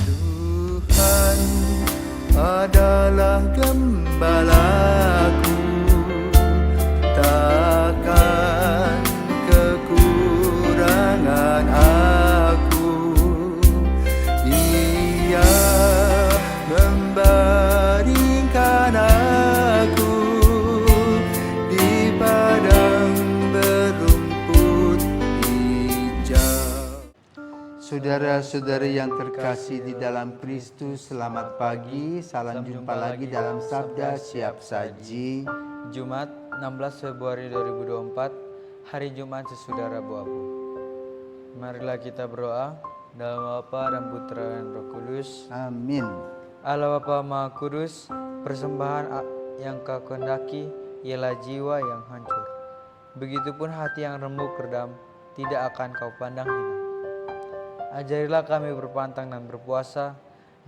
Tuhan adalah gembalaku, takkan kekurangan aku. Dia membaringkan aku di padang berumput hijau. Saudara-saudari yang terkasih di dalam Kristus, selamat pagi. Salam jumpa lagi dalam Sabda Siap Saji. Jumat 16 Februari 2024, hari Jumat sesudah Rabu Abu. Marilah kita berdoa. Dalam nama Bapa dan Putra dan Roh Kudus. Amin. Allah Bapa Maha Kudus, persembahan yang Kau kehendaki ialah jiwa yang hancur. Begitupun hati yang remuk redam tidak akan Kau pandang hina. Ajarilah kami berpantang dan berpuasa,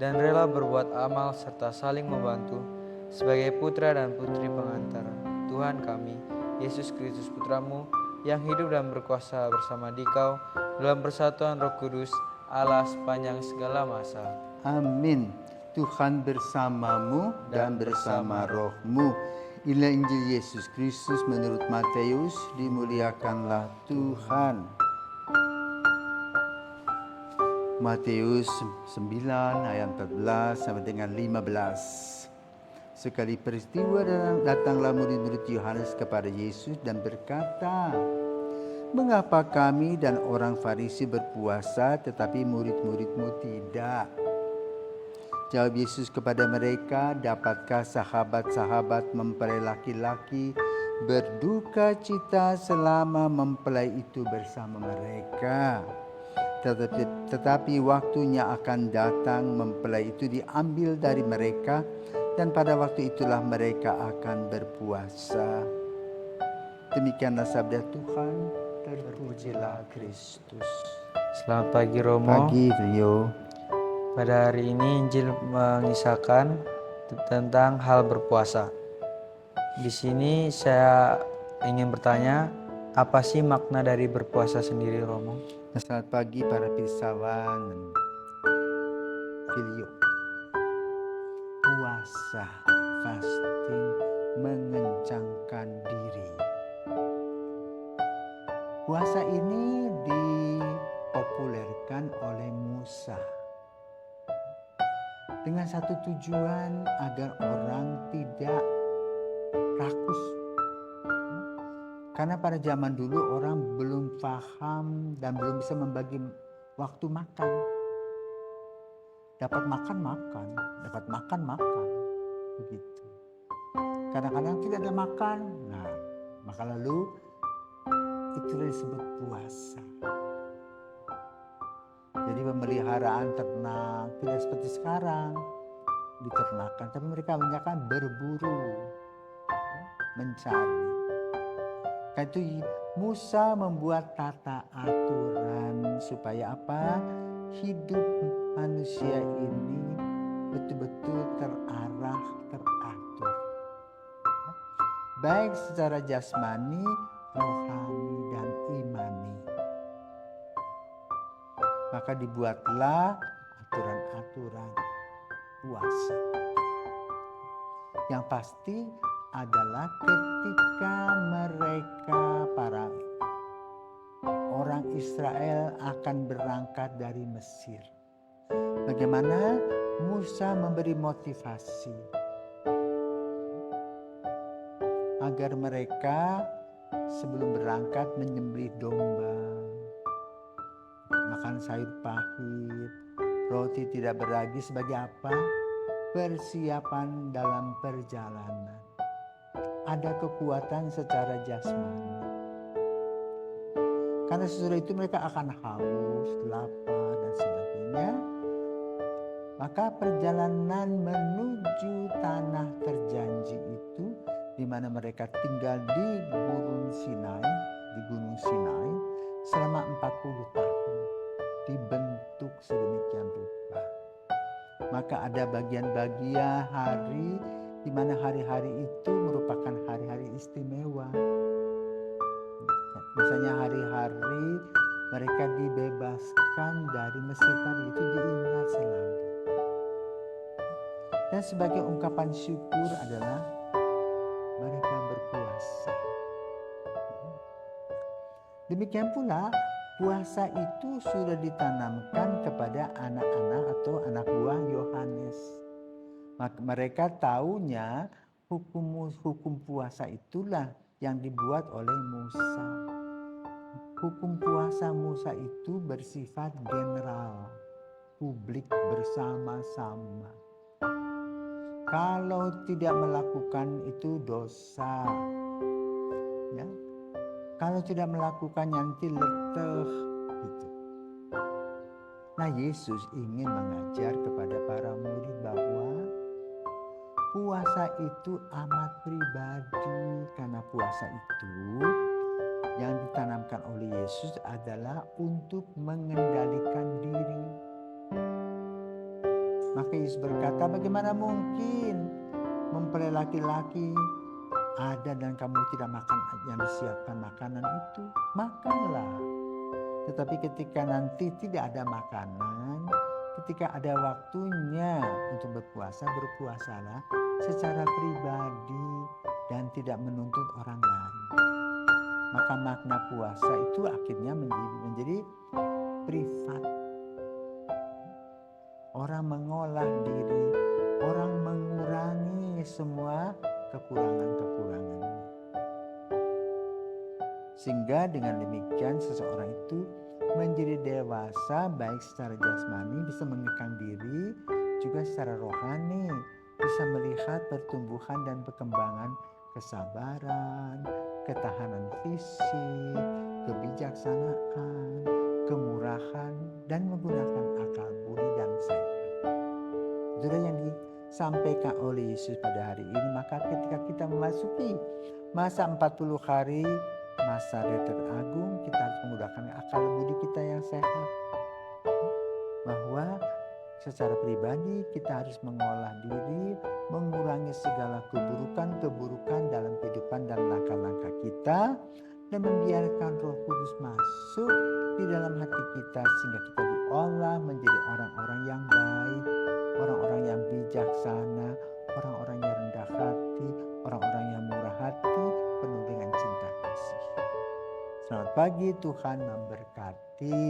dan rela berbuat amal serta saling membantu sebagai putra dan putri pengantara Tuhan kami, Yesus Kristus Putramu, yang hidup dan berkuasa bersama Dikau dalam persatuan Roh Kudus, Allah sepanjang segala masa. Amin. Tuhan bersamamu dan bersama rohmu. Inilah Injil Yesus Kristus menurut Matius. Dimuliakanlah Tuhan. Matius 9 ayat 14 sampai dengan 15. Sekali peristiwa datanglah murid-murid Yohanes kepada Yesus dan berkata, "Mengapa kami dan orang Farisi berpuasa tetapi murid-muridmu tidak?" Jawab Yesus kepada mereka, "Dapatkah sahabat-sahabat mempelai laki-laki berduka cita selama mempelai itu bersama mereka? Tetapi waktunya akan datang mempelai itu diambil dari mereka, dan pada waktu itulah mereka akan berpuasa." Demikianlah sabda Tuhan. Terpujilah Kristus. Selamat pagi Romo. Pagi Rio. Pada hari ini Injil mengisahkan tentang hal berpuasa. Di sini saya ingin bertanya, apa sih makna dari berpuasa sendiri, Romo? Selamat pagi para pirsawan Filio. Puasa, fasting, mengencangkan diri. Puasa ini dipopulerkan oleh Musa dengan satu tujuan agar orang tidak rakus. Karena pada zaman dulu orang belum paham dan belum bisa membagi waktu makan. Dapat makan, dapat makan. Begitu. Kadang-kadang tidak ada makan. Nah, maka lalu itulah disebut puasa. Jadi pemeliharaan ternak tidak seperti sekarang diternakan, tapi mereka kebanyakan berburu, mencari. Karena itu Musa membuat tata aturan supaya apa? Hidup manusia ini betul-betul terarah, teratur. Baik secara jasmani, rohani, dan imani. Maka dibuatlah aturan-aturan puasa. Yang pasti adalah ketika mereka para orang Israel akan berangkat dari Mesir. Bagaimana Musa memberi motivasi agar mereka sebelum berangkat menyembelih domba, makan sayur pahit, roti tidak beragi sebagai apa? Persiapan dalam perjalanan. Ada kekuatan secara jasmani. Karena sesudah itu mereka akan haus, lapar, dan sebagainya. Maka perjalanan menuju tanah terjanji itu, di mana mereka tinggal di Gunung Sinai selama 40 tahun, dibentuk sedemikian rupa. Maka ada bagian-bagian hari di mana hari-hari itu merupakan hari-hari istimewa. Misalnya hari-hari mereka dibebaskan dari Mesir, tadi itu diingat selalu. Dan sebagai ungkapan syukur adalah mereka berpuasa. Demikian pula puasa itu sudah ditanamkan kepada anak-anak atau anak buah Yohanes. Maka mereka taunya hukum puasa itulah yang dibuat oleh Musa. Hukum puasa Musa itu bersifat general, publik bersama-sama. Kalau tidak melakukan itu dosa, ya. Kalau tidak melakukan nanti leteh, gitu. Nah, Yesus ingin mengajar kepada para murid bahwa puasa itu amat pribadi, karena puasa itu yang ditanamkan oleh Yesus adalah untuk mengendalikan diri. Maka Yesus berkata, bagaimana mungkin mempelai laki-laki ada dan kamu tidak makan yang disiapkan makanan itu? Makanlah. Tetapi ketika nanti tidak ada makanan, ketika ada waktunya untuk berpuasa, berpuasalah secara pribadi dan tidak menuntut orang lain. Maka makna puasa itu akhirnya menjadi privat. Orang mengolah diri, orang mengurangi semua kekurangan-kekurangannya. Sehingga dengan demikian seseorang itu menjadi dewasa baik secara jasmani, bisa mengekang diri, juga secara rohani, bisa melihat pertumbuhan dan perkembangan kesabaran, ketahanan fisik, kebijaksanaan, kemurahan, dan menggunakan akal budi dan sehat. Itulah yang disampaikan oleh Yesus pada hari ini. Maka ketika kita memasuki masa 40 hari, masa retret agung, kita harus menggunakan akal budi kita yang sehat. Bahwa secara pribadi kita harus mengolah diri, mengurangi segala keburukan-keburukan dalam kehidupan dan langkah-langkah kita, dan membiarkan Roh Kudus masuk di dalam hati kita sehingga kita diolah menjadi orang-orang yang baik, orang-orang yang bijaksana, orang-orang yang rendah hati, orang-orang yang murah hati, penuh dengan cinta kasih. Selamat pagi, Tuhan memberkati.